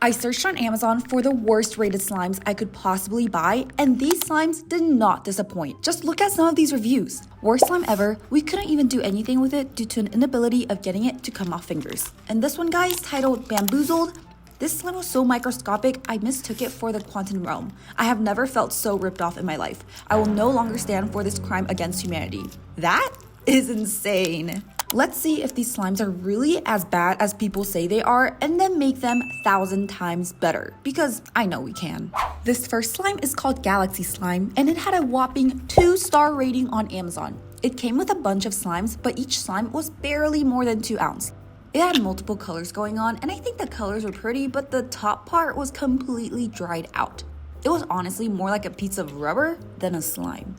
I searched on Amazon for the worst rated slimes I could possibly buy, and these slimes did not disappoint. Just look at some of these reviews. Worst slime ever, we couldn't even do anything with it due to an inability of getting it to come off fingers. And this one, guys, titled Bamboozled. This slime was so microscopic, I mistook it for the quantum realm. I have never felt so ripped off in my life. I will no longer stand for this crime against humanity. That is insane. Let's see if these slimes are really as bad as people say they are and then make them 1,000 times better, because I know we can. This first slime is called Galaxy Slime, and it had a whopping 2-star rating on Amazon. It came with a bunch of slimes, but each slime was barely more than 2 ounces. It had multiple colors going on, and I think the colors were pretty, but the top part was completely dried out. It was honestly more like a piece of rubber than a slime.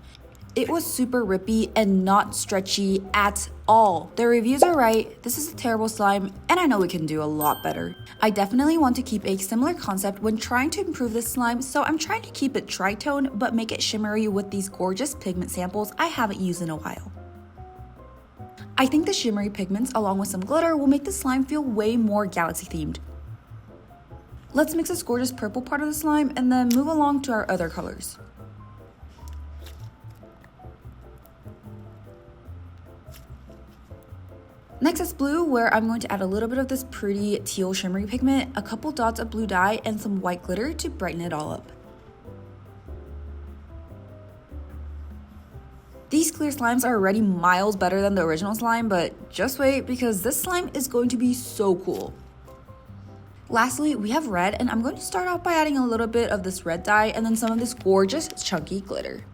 It was super rippy and not stretchy at all. The reviews are right, this is a terrible slime, and I know we can do a lot better. I definitely want to keep a similar concept when trying to improve this slime, so I'm trying to keep it tritone but make it shimmery with these gorgeous pigment samples I haven't used in a while. I think the shimmery pigments along with some glitter will make the slime feel way more galaxy themed. Let's mix this gorgeous purple part of the slime and then move along to our other colors. Next is blue, where I'm going to add a little bit of this pretty teal shimmery pigment, a couple dots of blue dye, and some white glitter to brighten it all up. These clear slimes are already miles better than the original slime, but just wait because this slime is going to be so cool. Lastly, we have red, and I'm going to start off by adding a little bit of this red dye and then some of this gorgeous chunky glitter.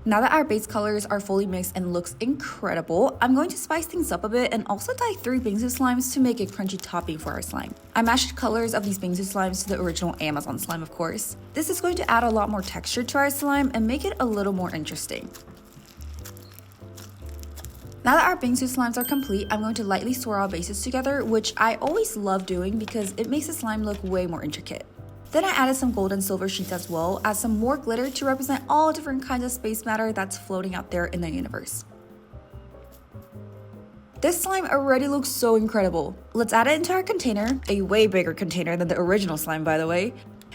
Now that our base colors are fully mixed and looks incredible, I'm going to spice things up a bit and also dye 3 bingsu slimes to make a crunchy topping for our slime. I matched colors of these bingsu slimes to the original Amazon slime, of course. This is going to add a lot more texture to our slime and make it a little more interesting. Now that our bingsu slimes are complete, I'm going to lightly swirl our bases together, which I always love doing because it makes the slime look way more intricate. Then I added some gold and silver sheets as well as some more glitter to represent all different kinds of space matter that's floating out there in the universe. This slime already looks so incredible. Let's add it into our container, a way bigger container than the original slime by the way,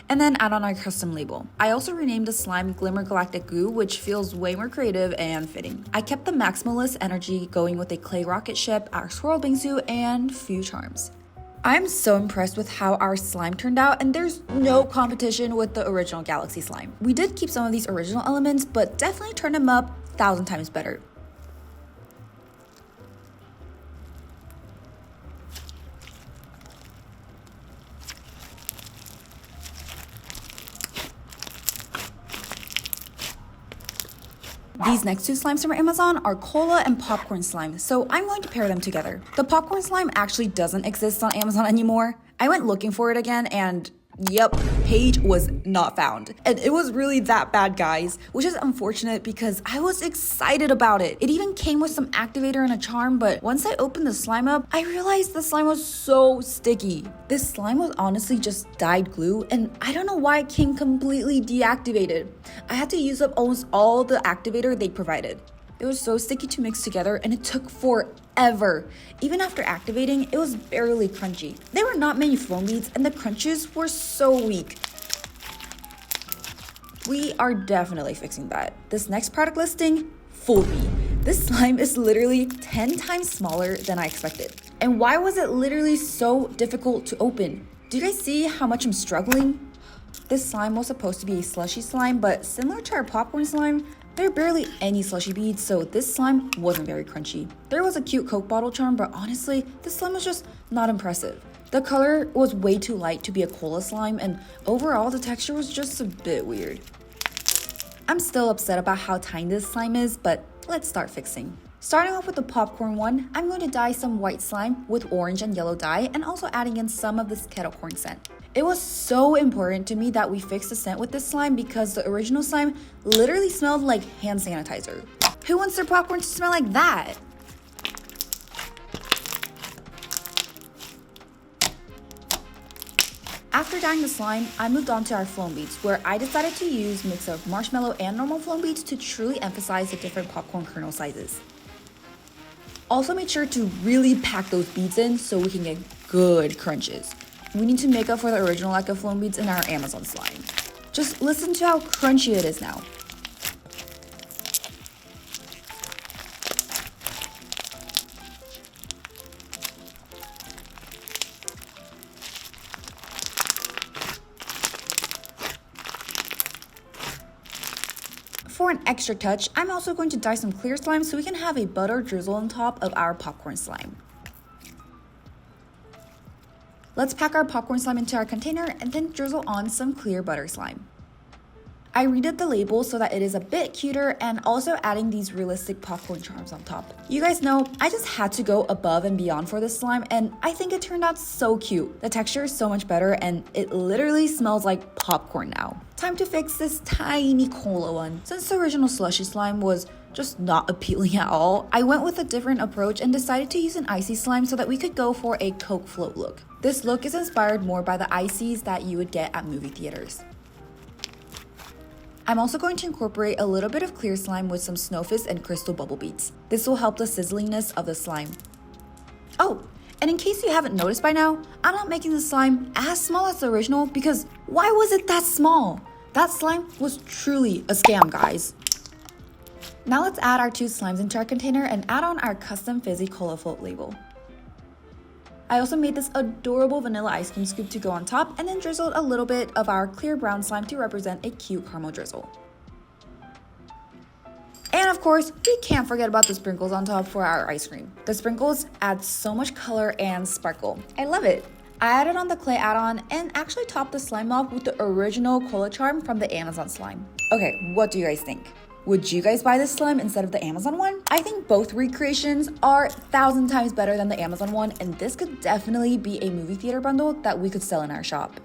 and then add on our custom label. I also renamed the slime Glimmer Galactic Goo, which feels way more creative and fitting. I kept the maximalist energy going with a clay rocket ship, our swirl bingsu, and few charms. I'm so impressed with how our slime turned out, and there's no competition with the original Galaxy slime. We did keep some of these original elements, but definitely turned them up 1,000 times better. These next 2 slimes from Amazon are cola and popcorn slime, so I'm going to pair them together. The popcorn slime actually doesn't exist on Amazon anymore. I went looking for it again and yep, page was not found. And it was really that bad, guys, which is unfortunate because I was excited about it. It even came with some activator and a charm, but once I opened the slime up, I realized the slime was so sticky. This slime was honestly just dyed glue, and I don't know why it came completely deactivated. I had to use up almost all the activator they provided. It was so sticky to mix together and it took forever. Even after activating, it was barely crunchy. There were not many foam beads and the crunches were so weak. We are definitely fixing that. This next product listing fooled me. This slime is literally 10 times smaller than I expected. And why was it literally so difficult to open? Do you guys see how much I'm struggling? This slime was supposed to be a slushy slime, but similar to our popcorn slime, there are barely any slushy beads, so this slime wasn't very crunchy. There was a cute Coke bottle charm, but honestly, this slime was just not impressive. The color was way too light to be a cola slime, and overall the texture was just a bit weird. I'm still upset about how tiny this slime is, but let's start fixing. Starting off with the popcorn one, I'm going to dye some white slime with orange and yellow dye and also adding in some of this kettle corn scent. It was so important to me that we fix the scent with this slime because the original slime literally smelled like hand sanitizer. Who wants their popcorn to smell like that? After dyeing the slime, I moved on to our foam beads, where I decided to use a mix of marshmallow and normal foam beads to truly emphasize the different popcorn kernel sizes. Also made sure to really pack those beads in so we can get good crunches. We need to make up for the original lack of foam beads in our Amazon slime. Just listen to how crunchy it is now. For an extra touch, I'm also going to dye some clear slime so we can have a butter drizzle on top of our popcorn slime. Let's pack our popcorn slime into our container and then drizzle on some clear butter slime. I redid the label so that it is a bit cuter and also adding these realistic popcorn charms on top. You guys know, I just had to go above and beyond for this slime and I think it turned out so cute. The texture is so much better and it literally smells like popcorn now. Time to fix this tiny cola one. Since the original slushy slime was just not appealing at all, I went with a different approach and decided to use an icy slime so that we could go for a Coke float look. This look is inspired more by the ices that you would get at movie theaters. I'm also going to incorporate a little bit of clear slime with some snowfish and crystal bubble beads. This will help the sizzliness of the slime. Oh, and in case you haven't noticed by now, I'm not making the slime as small as the original because why was it that small? That slime was truly a scam, guys. Now let's add our two slimes into our container and add on our custom fizzy cola float label. I also made this adorable vanilla ice cream scoop to go on top and then drizzled a little bit of our clear brown slime to represent a cute caramel drizzle. And of course, we can't forget about the sprinkles on top for our ice cream. The sprinkles add so much color and sparkle. I love it. I added on the clay add-on and actually topped the slime off with the original cola charm from the Amazon slime. Okay, what do you guys think? Would you guys buy this slime instead of the Amazon one? I think both recreations are 1,000 times better than the Amazon one, and this could definitely be a movie theater bundle that we could sell in our shop.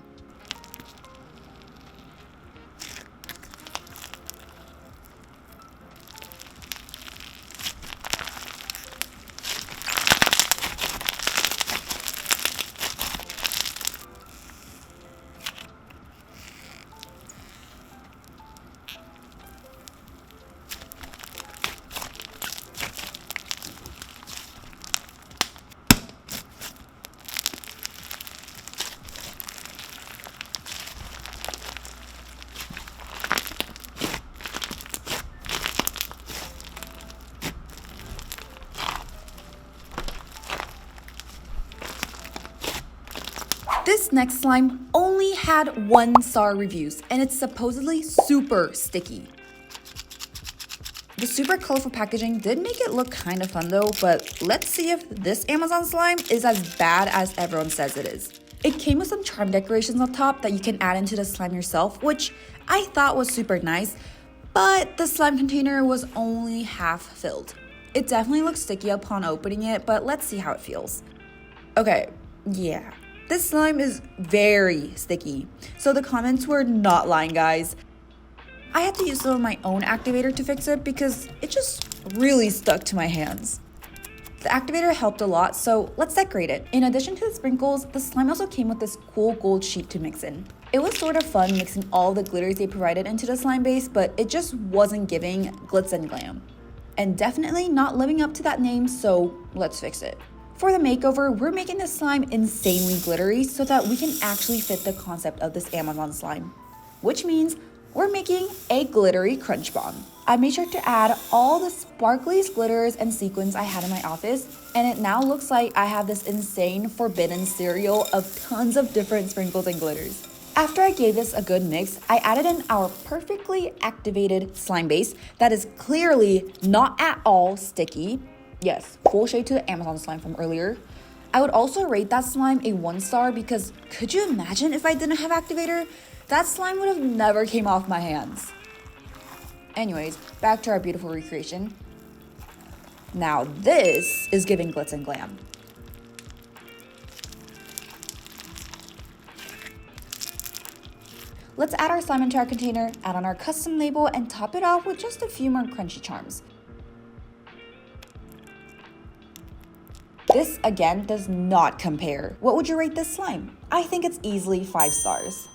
This next slime only had 1-star reviews and it's supposedly super sticky. The super colorful packaging did make it look kind of fun though, but let's see if this Amazon slime is as bad as everyone says it is. It came with some charm decorations on top that you can add into the slime yourself, which I thought was super nice, but the slime container was only half filled. It definitely looks sticky upon opening it, but let's see how it feels. Okay, yeah. This slime is very sticky, so the comments were not lying, guys. I had to use some of my own activator to fix it because it just really stuck to my hands. The activator helped a lot, so let's decorate it. In addition to the sprinkles, the slime also came with this cool gold sheet to mix in. It was sort of fun mixing all the glitters they provided into the slime base, but it just wasn't giving glitz and glam. And definitely not living up to that name, so let's fix it. For the makeover, we're making this slime insanely glittery so that we can actually fit the concept of this Amazon slime, which means we're making a glittery crunch bomb. I made sure to add all the sparkliest glitters and sequins I had in my office, and it now looks like I have this insane forbidden cereal of tons of different sprinkles and glitters. After I gave this a good mix, I added in our perfectly activated slime base that is clearly not at all sticky. Yes, full shade to the Amazon slime from earlier. I would also rate that slime a 1-star because could you imagine if I didn't have activator? That slime would have never came off my hands. Anyways, back to our beautiful recreation. Now this is giving glitz and glam. Let's add our slime into our container, add on our custom label, and top it off with just a few more crunchy charms. This, again, does not compare. What would you rate this slime? I think it's easily 5 stars.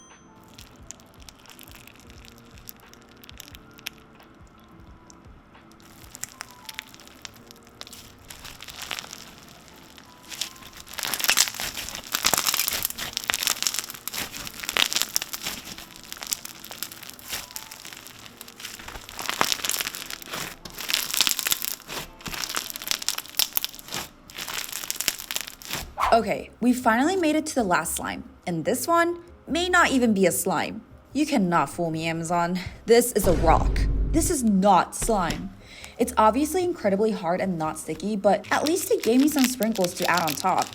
Okay, we finally made it to the last slime, and this one may not even be a slime. You cannot fool me, Amazon. This is a rock. This is not slime. It's obviously incredibly hard and not sticky, but at least it gave me some sprinkles to add on top.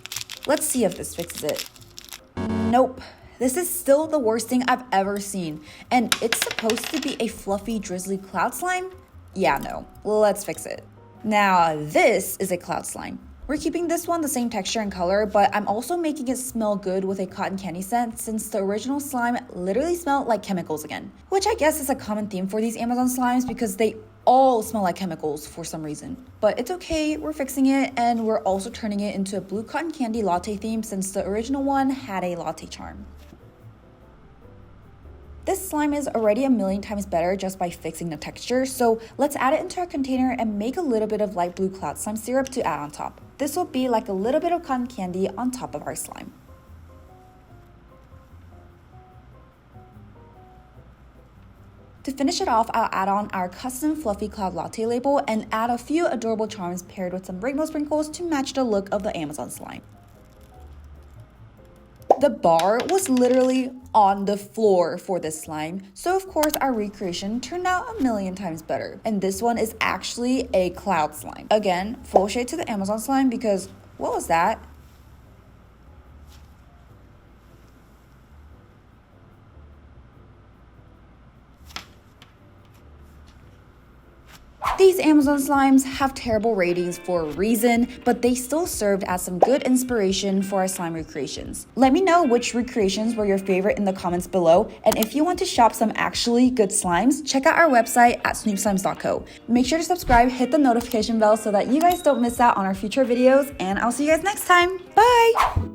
Let's see if this fixes it. Nope. This is still the worst thing I've ever seen, and it's supposed to be a fluffy, drizzly cloud slime? Yeah, no. Let's fix it. Now, this is a cloud slime. We're keeping this one the same texture and color, but I'm also making it smell good with a cotton candy scent since the original slime literally smelled like chemicals again. Which I guess is a common theme for these Amazon slimes because they all smell like chemicals for some reason. But it's okay, we're fixing it, and we're also turning it into a blue cotton candy latte theme since the original one had a latte charm. This slime is already a million times better just by fixing the texture, so let's add it into our container and make a little bit of light blue cloud slime syrup to add on top. This will be like a little bit of cotton candy on top of our slime. To finish it off, I'll add on our custom fluffy cloud latte label and add a few adorable charms paired with some rainbow sprinkles to match the look of the Amazon slime. The bar was literally on the floor for this slime, so of course our recreation turned out a million times better. And this one is actually a cloud slime. Again, full shade to the Amazon slime because what was that? These Amazon slimes have terrible ratings for a reason, but they still served as some good inspiration for our slime recreations. Let me know which recreations were your favorite in the comments below, and if you want to shop some actually good slimes, check out our website at snoopslimes.co. Make sure to subscribe, hit the notification bell so that you guys don't miss out on our future videos, and I'll see you guys next time. Bye!